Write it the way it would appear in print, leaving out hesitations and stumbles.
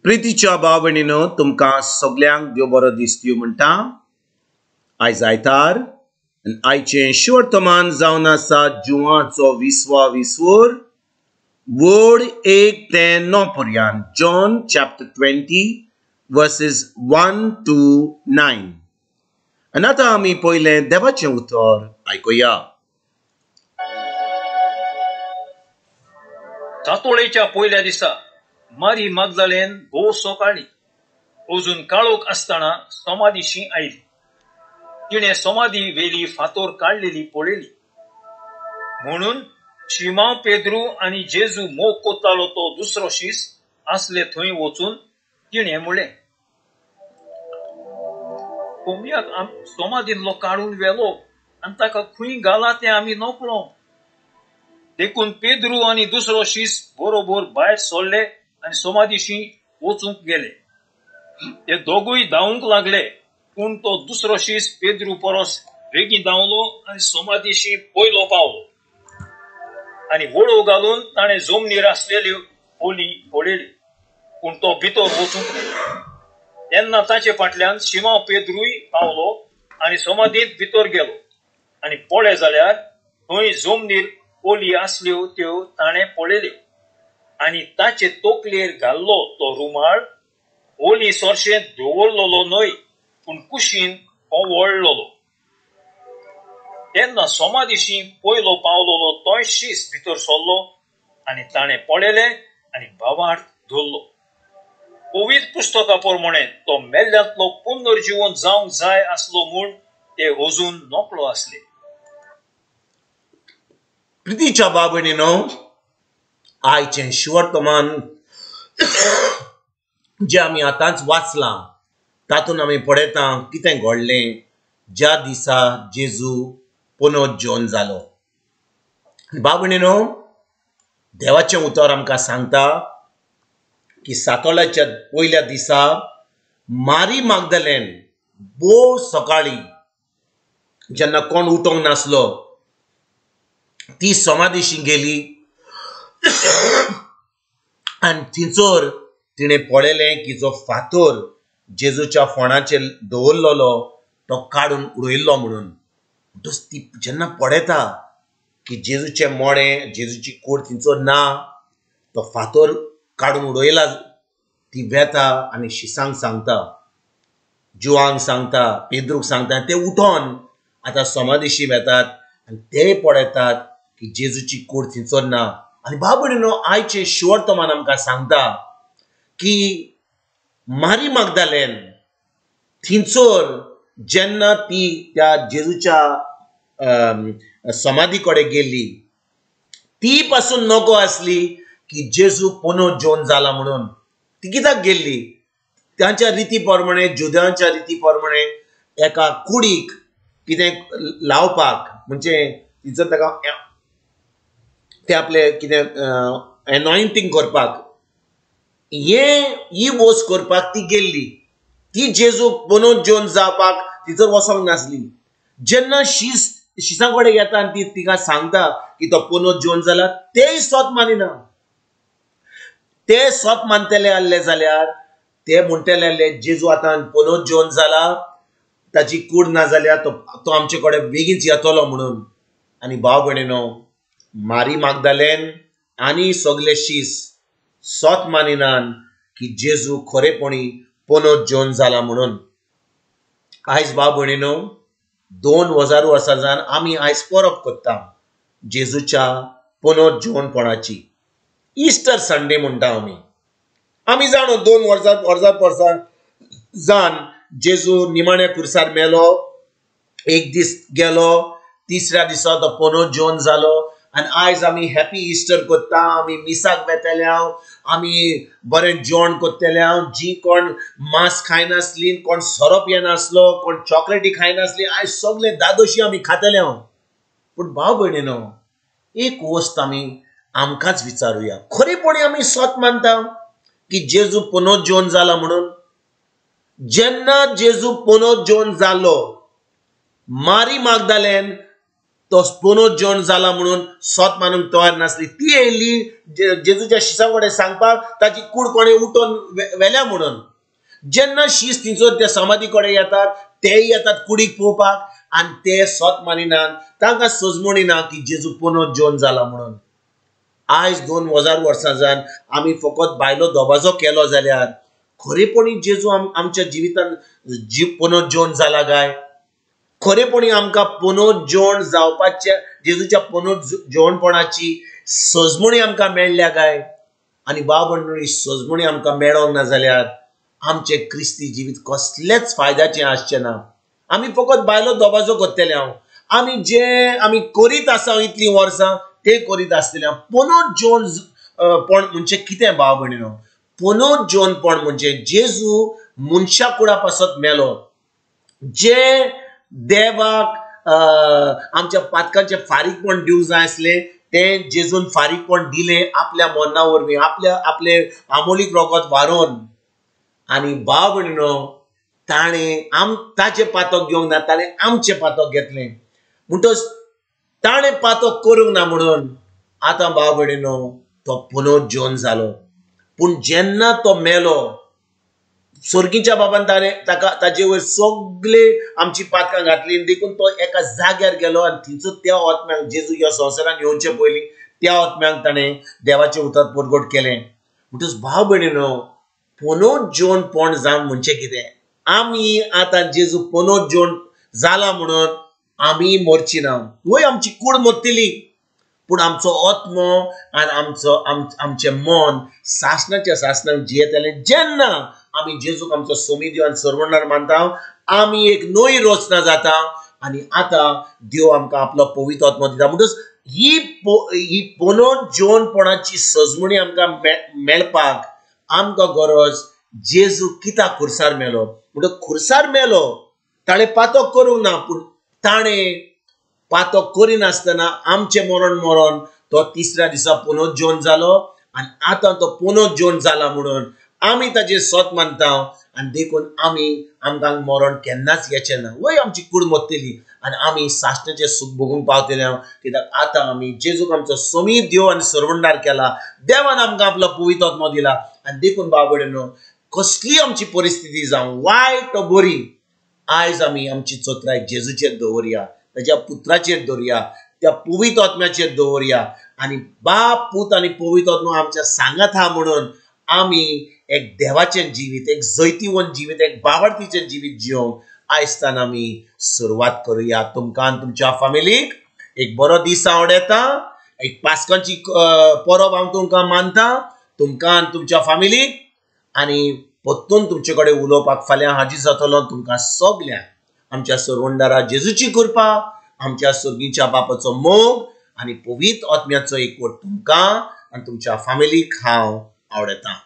प्रितीच्या भावणीनो तुमकां सगल्यांक देव बरो दीस दिवं म्हणटा। आयज आयतार आनी आयचें शिवर्तमान जावन आसा जुवाचो 20वा विसवोर वोड 1 ते 9 पर्यंत। John chapter 20 versus 1 to 9। आनी आतां आमी पयलें देवाचें उतर आयकुया। सातोळेच्या पयल्या दिसा मारी मागदलेन भोव सकाळी अजून काळोख आसतना समाधीशी आयली। तिणे समाधी वेली फातोर काडलेली पळयली म्हणून शिमाव पेद्रू आनी जेजू मोग कोत्तालो तो दुसरो शीस आसले थंय वचून तिणे म्हळें, कोंबयाक समाधींतलो काडून व्हेलो आनी ताका खंय घाला तें आमी नकळो। देखून पेद्रू आनी दुसरो शीस बरोबर भायर सरले आनी समाधीशी वचूंक गेले। ते दोगूय धांवूंक लागले, पूण तो दुसरो शीस पेद्रू परस बेगीन धांवलो आनी समाधीशी पयलो पावलो। आनी वळो घालून ताणें जमनीर आसलेल्यो खोली पळयली, पूण तो भितर वचूंक ना। तेन्ना ताचे फाटल्यान शिमाव पेद्रूय पावलो आनी समाधींत भितर गेलो आनी पळय जाल्यार थंय जमनीर खोली आसल्यो त्यो ताणें पळयल्यो आनी ताचे तकलेर घाल्लो तो रुमाळ ओली सोरशें दवरलेलो न्हय, पूण कुशीन ओवळलेलो। तेन्ना समाधीशी पयलो पावलेलो तोय शीस भितर सरलो आनी ताणें पळयलें आनी भावार्थ धरलो। पवित्र पुस्तका प्रमाणे तो मेल्ल्यांतलो पुनर्जीवन जावंक जाय आसलो म्हूण ते अजून नकळो आसले। प्रितीच्या बाबणीनो, आयचें शिवर्तमान जे आमी आतांच वाचलां तातूंत आमी पळयता कितें घडलें ज्या दिसा जेजू पुनर्जीवन जालो। बाबणीनो, देवाचें उतर आमकां सांगता की सातोळ्याच्या पयल्या दिसा मारी मागदलेन बोव सकाळी जेन्ना कोण उठोंक नासलो ती समाधीशी गेली आनी थंयसर तिणें पळयलें की जो फातोर जेजूच्या फोंडाचेर दवरलेलो तो काडून उडयल्लो म्हणून। ती जेन्ना पळयता की जेजूचें मोडें जेजूची कूड थंयसर ना, तो फातोर काडून उडयला, ती वेता आनी शिसांक सांगता, जुवांक सांगता, पेद्रूक सांगता, ते उठोन आतां समाधीशी वेतात आनी ते पळयतात की जेजूची कूड थंयसर ना। आनी बाबणीनो, आयचें शिवर्तमान आमकां सांगता की मारी मागदलेन थंयसर जेन्ना ती त्या जेजूच्या समाधी कडेन गेली, ती पासून नगो आसली की जेजू पुनर्जीवन जाला म्हणून। ती कित्याक गेल्ली? तांच्या रिती प्रमाणे, जुद्यांच्या रिती प्रमाणे एका कुडीक कितें लावपाक, म्हणजे तिचो ताका ते आपले कितें एनॉयंटींग करपाक, ही वस्त करपाक ती गेल्ली। ती जेजू पुनर्जीवन जावपाक तिचर वचोंक नासली। जेन्ना शिसां कडेन येता आनी ती तिका सांगता की तो पुनर्जीवन जाला, तेय सोत मानिना। ते सोत मानतले आहले जाल्यार ते म्हणटले आहले जेजू आतां पुनर्जीवन जाला, ताची कूड ना जाल्यार तो आमचे कडेन बेगीनच येतलो म्हणून। आनी भाव भयणीनो, मारी मागदलेन आनी सगळे शीस सोत मानिनान की जेजू खरेपणी पुनर्जीवन जाला म्हणून। आयज भाव भयणीनो, 2000 वर्सां जावन आमी आयज परब करता जेजूच्या पुनर्जीवनपणाची। इस्टर संडे म्हणटा आमी जाणो 2 वर्सां जावन जेजू निमाण्या कुर्सार मेलो, एक दीस गेलो, तिसऱ्या दिसा तो पुनर्जीवन जालो आनी आयज आमी हॅपी इस्टर करता। आमी मिसाक वेतले, आमी बरें जेवण करतले, जी कोण मांस खायनासली, कोण सोरोप येनासलो, कोण चॉकलेटी खायनासली, आयज सगळे दादोशी आमी खातले। पूण भाव भयणीनो, एक वस्त आमी आमकांच विचारुया, खरेपणी आमी सोत मानता की जेजू पुनर्जीवन जाला म्हणून? जेन्ना जेजू पुनर्जीवन जालो, मारी मागदलेन तो पुनरुज्जीवन जाला म्हणून सोत मानूंक तयार नासली, ती येयली जेजूच्या शिसा कडेन सांगपाक ताची कूड कोणे उठोवन व्हेल्या म्हणून. जेन्ना शीस तिचो त्या समाधी कडेन येतात, तेय येतात कुडीक पळोवपाक आनी ते सोत मानिनात, तांकां सजमणिना की जेजू पुनरुज्जीवन जाला म्हणून. आयज 2000 वर्सां जावन आमी फकत भायलो दोबाजो केलो जाल्यार खरेपणी जेजू आमच्या जिवितान पुनरुज्जीवन जाला काय? खरेपणी आमकां पुनरुज्जीवन जावपाच्या जेजूच्या पुनरुज्जीवनपणाची सजमणी आमकां मेळ्ळ्या काय? आनी भाव मंडळी, सजमणी आमकां मेळोंक ना जाल्यार आमचे क्रिस्ती जिवीत कसलेच फायद्याचें आसचें ना. आमी फकत भायलो दोबाजो करतले हांव, आमी करीत आसा इतलीं वर्सां ते करीत आसतले. पुनरुज्जीवनपण म्हणजे कितें भाव भयणीनो? पुनरुज्जीवनपण म्हणजे जेजू मनशा कुडा पासत मेलो, जे देवाक आमच्या पातकांचे फारीकपण दिवंक जाय आसले ते जेजून फारीकपण दिले आपल्या मरणा वरवीं, आपले आमोलीक रोगत व्हारोवन. आनी भाव भयणीनो, ताणें ताचे पातक घेवंक ना, ताणें आमचे पातक घेतले. म्हणटच ताणें पातक करूंक ना म्हणून आतां भाव भयणीनो तो पुनरुज्जीवन जालो. पूण जेन्ना तो मेलो, स्वर्गीच्या बाबान ताचे वयर सगळे आमची पातकां घातली, देखून तो एका जाग्यार गेलो आनी थंयचो त्या आत्म्यांक, जेजू ह्या संवसारान येवचे पयलीं त्या आत्म्यांक ताणें देवाचे उतर परगट केलें. म्हणटच भाव भयणीनो, पुनरुज्जीवनपण जावन म्हणजे कितें? आमी आतां जेजू पुनरुज्जीवन जाला म्हणून आमी मरची ना, वय आमची कूड मरतली, पूण आमचो आत्मो आनी आमचें मन सासणाच्या सासणाक जियेतलें. जेन्ना आमी जेजूक आमचो सोमी देव आनी सर्वणार मानता, आमी एक नवी रचना जाता आनी आतां देव आमकां आपलो पवित्र आत्मो दिता. म्हणटच ही पुनरुज्जीवनपणाची सजमणी आमकां मेळपाक आमकां गरज जेजू कित्याक खुर्सार मेलो. म्हणटच खुर्सार मेलो, ताणें पातक करूंक ना, पूण ताणें पातक करिनासतना आमचें मरण तो तिसऱ्या दिसा पुनरुज्जीवन जालो आनी आतां तो पुनरुज्जीवन जाला म्हणून आमी ताजेर सोत मानता आनी देखून आमकां मरण केन्नाच येचें ना. वय आमची कूड मरतली आनी आमी सासणाचें सूख भोगूंक पावतले. कित्याक आतां आमी जेजूक आमचो सोमी देव आनी सर्वंडार केला, देवान आमकां आपलो पवित्र आत्मो दिला. आनी देखून भाव भयणीनो, कसली आमची परिस्थिती जावं, वायट वा बरी, आयज आमी आमची चोत्राय जेजूचेर दवरया, ताच्या पुत्राचेर दवरया, त्या पवित्र आत्म्याचेर दवरया. आनी बाप, पूत आनी पवित्र आत्मो आमच्या सांगात आहा म्हणून आमी एक देवाचें जिवीत, एक जैतिवंत जिवीत, एक बावार्थीचें जिवीत जिवंक आयजतान आमी सुरवात करुया. तुमकां आनी तुमच्या फॅमिलीक एक बरो दीस हांव येता. एक पास्कांची परब हांव तुमकां मानता, तुमकां आनी तुमच्या फॅमिलीक. आनी परतून तुमचे कडेन उलोवपाक फाल्यां हाजीर जातलो. तुमकां सगल्यांक आमच्या सर्वंडारा जेजूची कृपा, आमच्या स्वर्गीच्या बापाचो मोग आनी पवित्र आत्म्याचो एकवट तुमकां आनी तुमच्या फॅमिलीक हांव आवडटा.